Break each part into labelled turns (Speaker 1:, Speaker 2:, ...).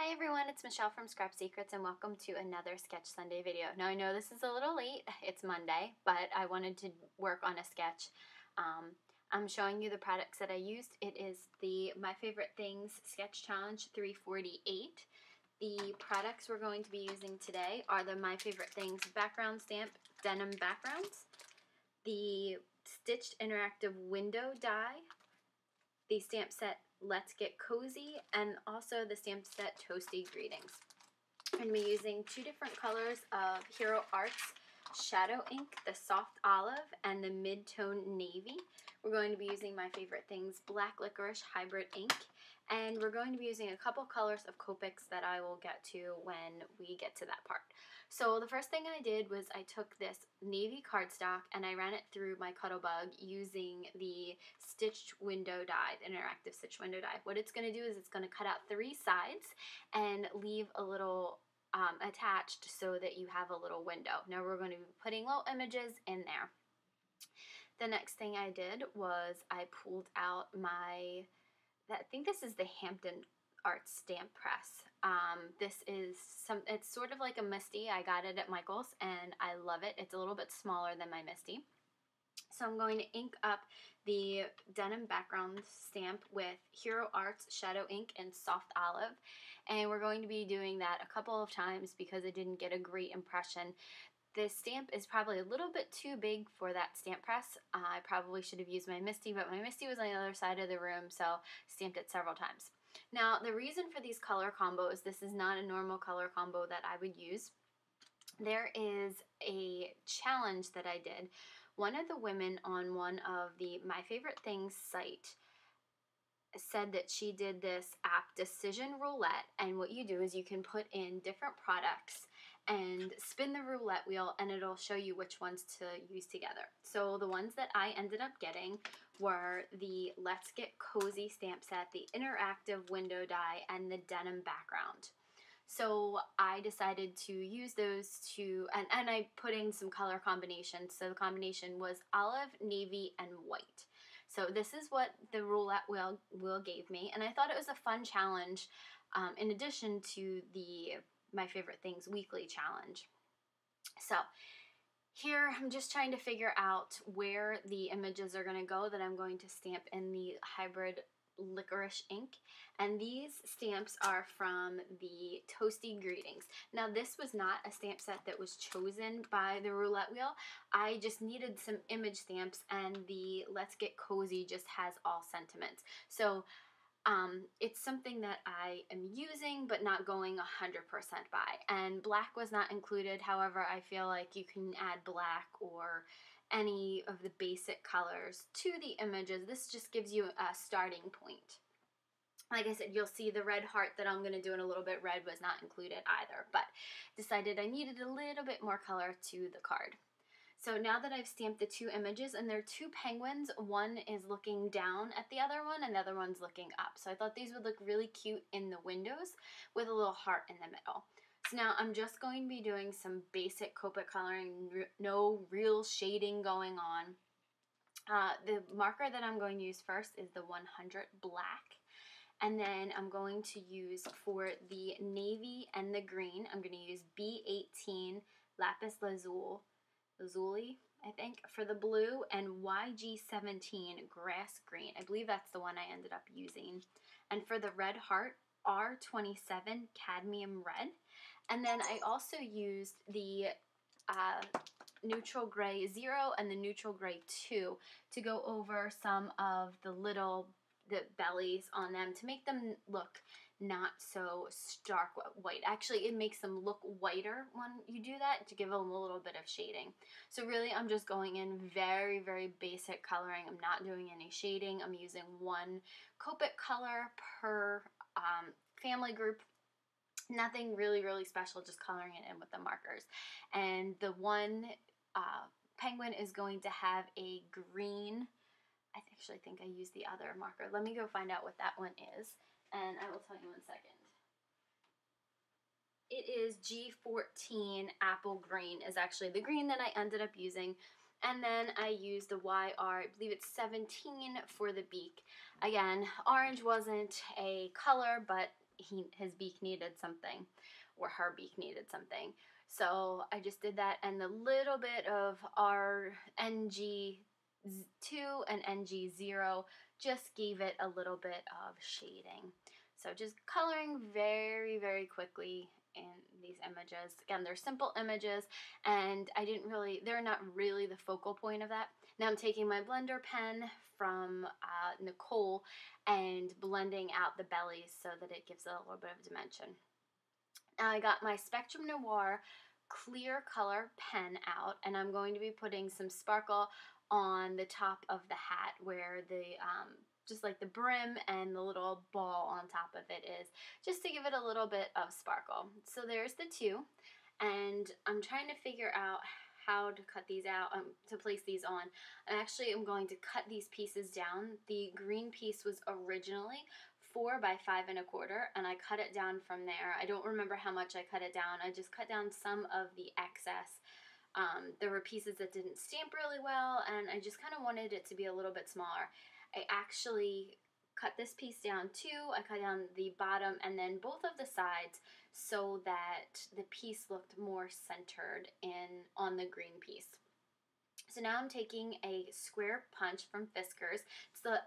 Speaker 1: Hi everyone, it's Michelle from Scrap Secrets and welcome to another Sketch Sunday video. Now I know this is a little late, it's Monday, but I wanted to work on a sketch. I'm showing you the products that I used. It is the My Favorite Things Sketch Challenge 348. The products we're going to be using today are the My Favorite Things background stamp denim backgrounds, the Stitched Interactive Window Die, the stamp set Let's Get Cozy, and also the stamp set Toasty Greetings. I'm going to be using two different colors of Hero Arts Shadow Ink, the soft olive and the mid-tone navy. We're going to be using My Favorite Things Black Licorice Hybrid Ink, and we're going to be using a couple colors of Copics that I will get to when we get to that part. So the first thing I did was I took this navy cardstock and I ran it through my Cuttlebug using the stitched window die, the interactive stitched window die. What it's going to do is it's going to cut out three sides and leave a little attached so that you have a little window. Now we're going to be putting little images in there. The next thing I did was I pulled out I think this is the Hampton Arts stamp press. It's sort of like a Misty. I got it at Michael's and I love it. It's a little bit smaller than my Misty. So I'm going to ink up the denim background stamp with Hero Arts Shadow Ink and Soft Olive. And we're going to be doing that a couple of times because I didn't get a great impression. This stamp is probably a little bit too big for that stamp press. I probably should have used my Misty, but my Misty was on the other side of the room, so stamped it several times. Now, the reason for these color combos, this is not a normal color combo that I would use. There is a challenge that I did. One of the women on one of the My Favorite Things site said that she did this app Decision Roulette, and what you do is you can put in different products and spin the roulette wheel and it'll show you which ones to use together. So the ones that I ended up getting were the Let's Get Cozy stamp set, the interactive window die, and the denim background. So I decided to use those two, and I put in some color combinations. So the combination was olive, navy, and white. So this is what the roulette wheel gave me, and I thought it was a fun challenge in addition to the My Favorite Things weekly challenge. So here I'm just trying to figure out where the images are going to go that I'm going to stamp in the hybrid licorice ink, and these stamps are from the Toasty Greetings. Now this was not a stamp set that was chosen by the roulette wheel. I just needed some image stamps, and the Let's Get Cozy just has all sentiments. So it's something that I am using but not going 100% by, and black was not included. However, I feel like you can add black or any of the basic colors to the images. This just gives you a starting point. Like I said, you'll see the red heart that I'm going to do in a little bit. Red was not included either, but decided I needed a little bit more color to the card. So now that I've stamped the two images, and they're two penguins, one is looking down at the other one and the other one's looking up. So I thought these would look really cute in the windows with a little heart in the middle. So now I'm just going to be doing some basic Copic coloring, no real shading going on. The marker that I'm going to use first is the 100 black. And then I'm going to use for the navy and the green, I'm going to use B18 Lapis Lazuli, I think, for the blue, and YG17 Grass Green. I believe that's the one I ended up using. And for the red heart, R27 Cadmium Red. And then I also used the Neutral Gray 0 and the Neutral Gray 2 to go over some of the bellies on them to make them look not so stark white. Actually, it makes them look whiter when you do that to give them a little bit of shading. So really, I'm just going in very, very basic coloring. I'm not doing any shading. I'm using one Copic color per family group. Nothing really, really special, just coloring it in with the markers. And the one penguin is going to have a green. I actually think I used the other marker. Let me go find out what that one is, and I will tell you in a second. It is G14 Apple Green is actually the green that I ended up using. And then I used the YR, I believe it's 17 for the beak. Again, orange wasn't a color, but his beak needed something, or her beak needed something. So I just did that, and a little bit of RNG2 and NG0 just gave it a little bit of shading. So just coloring very, very quickly in these images. Again, they're simple images, and they're not really the focal point of that. Now I'm taking my blender pen from Nicole and blending out the bellies so that it gives it a little bit of dimension. Now I got my Spectrum Noir clear color pen out, and I'm going to be putting some sparkle on the top of the hat where the just like the brim and the little ball on top of it is, just to give it a little bit of sparkle. So there's the two, and I'm trying to figure out how to cut these out, to place these on. I'm going to cut these pieces down. The green piece was originally 4 by 5 1/4, and I cut it down from there. I don't remember how much I cut it down. I just cut down some of the excess. There were pieces that didn't stamp really well, and I just kind of wanted it to be a little bit smaller. I actually cut this piece down too. I cut down the bottom and then both of the sides so that the piece looked more centered on the green piece. So now I'm taking a square punch from Fiskars,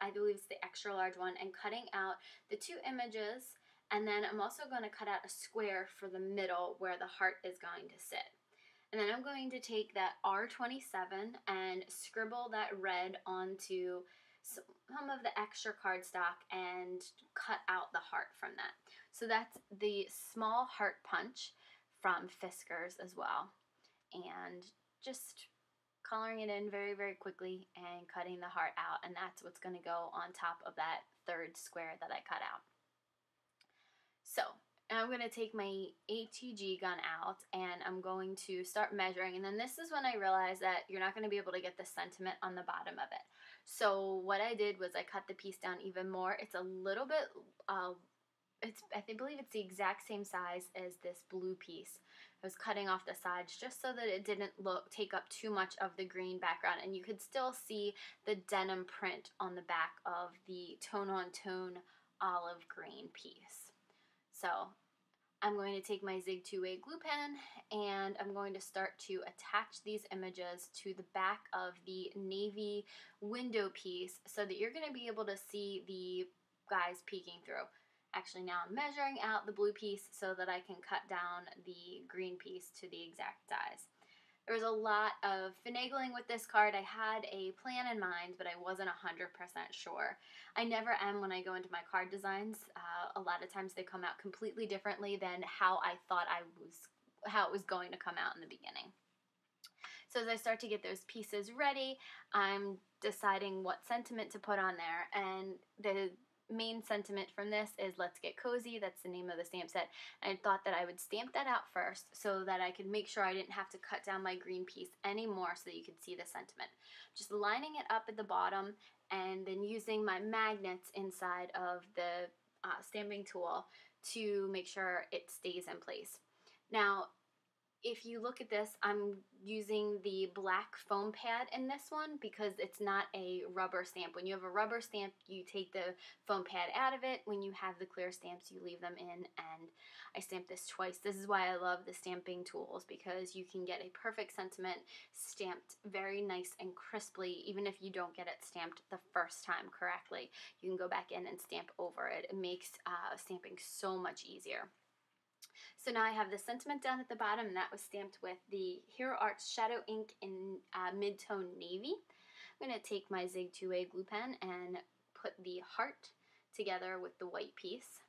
Speaker 1: I believe it's the extra large one, and cutting out the two images, and then I'm also going to cut out a square for the middle where the heart is going to sit. And then I'm going to take that R27 and scribble that red onto some of the extra cardstock and cut out the heart from that. So that's the small heart punch from Fiskars as well. And just coloring it in very, very quickly and cutting the heart out, and that's what's going to go on top of that third square that I cut out. So I'm going to take my ATG gun out, and I'm going to start measuring, and then this is when I realized that you're not going to be able to get the sentiment on the bottom of it. So what I did was I cut the piece down even more. It's a little bit, I believe it's the exact same size as this blue piece. I was cutting off the sides just so that it didn't take up too much of the green background, and you could still see the denim print on the back of the tone-on-tone olive green piece. So I'm going to take my Zig 2A glue pen, and I'm going to start to attach these images to the back of the navy window piece so that you're going to be able to see the guys peeking through. Actually, now I'm measuring out the blue piece so that I can cut down the green piece to the exact size. There was a lot of finagling with this card. I had a plan in mind, but I wasn't 100% sure. I never am when I go into my card designs. A lot of times they come out completely differently than how I thought how it was going to come out in the beginning. So as I start to get those pieces ready, I'm deciding what sentiment to put on there, and the main sentiment from this is "Let's Get Cozy." That's the name of the stamp set. And I thought that I would stamp that out first so that I could make sure I didn't have to cut down my green piece anymore so that you could see the sentiment. Just lining it up at the bottom and then using my magnets inside of the stamping tool to make sure it stays in place. Now, if you look at this, I'm using the black foam pad in this one because it's not a rubber stamp. When you have a rubber stamp, you take the foam pad out of it. When you have the clear stamps, you leave them in, and I stamped this twice. This is why I love the stamping tools, because you can get a perfect sentiment stamped very nice and crisply, even if you don't get it stamped the first time correctly. You can go back in and stamp over it. It makes stamping so much easier. So now I have the sentiment down at the bottom, and that was stamped with the Hero Arts Shadow Ink in mid-tone navy. I'm going to take my Zig 2A glue pen and put the heart together with the white piece.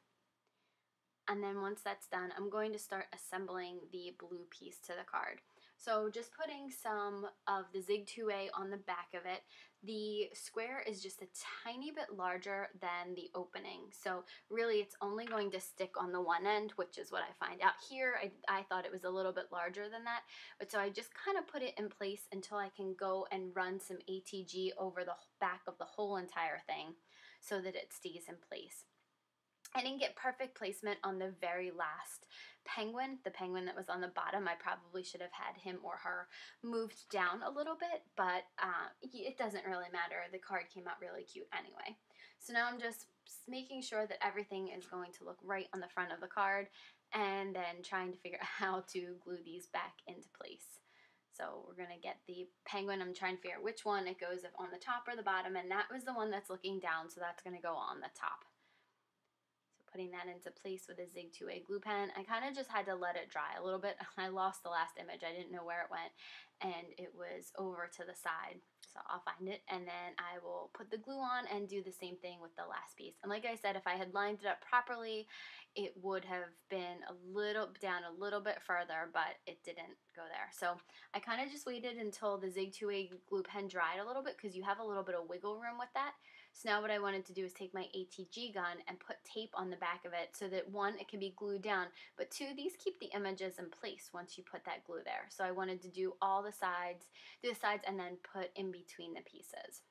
Speaker 1: And then once that's done, I'm going to start assembling the blue piece to the card. So just putting some of the Zig 2A on the back of it. The square is just a tiny bit larger than the opening. So really it's only going to stick on the one end, which is what I find out here. I thought it was a little bit larger than that. But so I just kind of put it in place until I can go and run some ATG over the back of the whole entire thing so that it stays in place. I didn't get perfect placement on the very last penguin, the penguin that was on the bottom. I probably should have had him or her moved down a little bit, but it doesn't really matter. The card came out really cute anyway. So now I'm just making sure that everything is going to look right on the front of the card, and then trying to figure out how to glue these back into place. So we're going to get the penguin. I'm trying to figure out which one it goes on the top or the bottom, and that was the one that's looking down, so that's going to go on the top. So putting that into place with a Zig 2A glue pen. I kind of just had to let it dry a little bit. I lost the last image. I didn't know where it went, and it was over to the side. So I'll find it, and then I will put the glue on and do the same thing with the last piece. And like I said, if I had lined it up properly, it would have been a little down a little bit further, but it didn't go there. So I kind of just waited until the Zig 2A glue pen dried a little bit, because you have a little bit of wiggle room with that. So now what I wanted to do is take my ATG gun and put tape on the back of it so that, one, it can be glued down, but two, these keep the images in place once you put that glue there. So I wanted to do all the sides, and then put in between the pieces.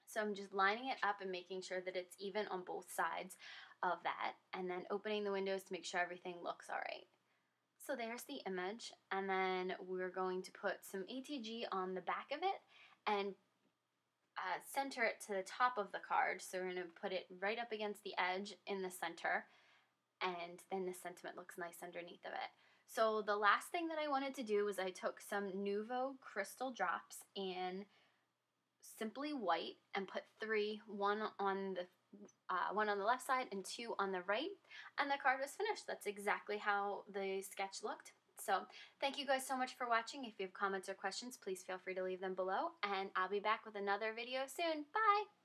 Speaker 1: So I'm just lining it up and making sure that it's even on both sides of that, and then opening the windows to make sure everything looks all right. So there's the image, and then we're going to put some ATG on the back of it and center it to the top of the card. So we're going to put it right up against the edge in the center, and then the sentiment looks nice underneath of it. So the last thing that I wanted to do was I took some Nuvo crystal drops in Simply White and put three, one on the left side and two on the right, and the card was finished. That's exactly how the sketch looked. So thank you guys so much for watching. If you have comments or questions, please feel free to leave them below, and I'll be back with another video soon. Bye!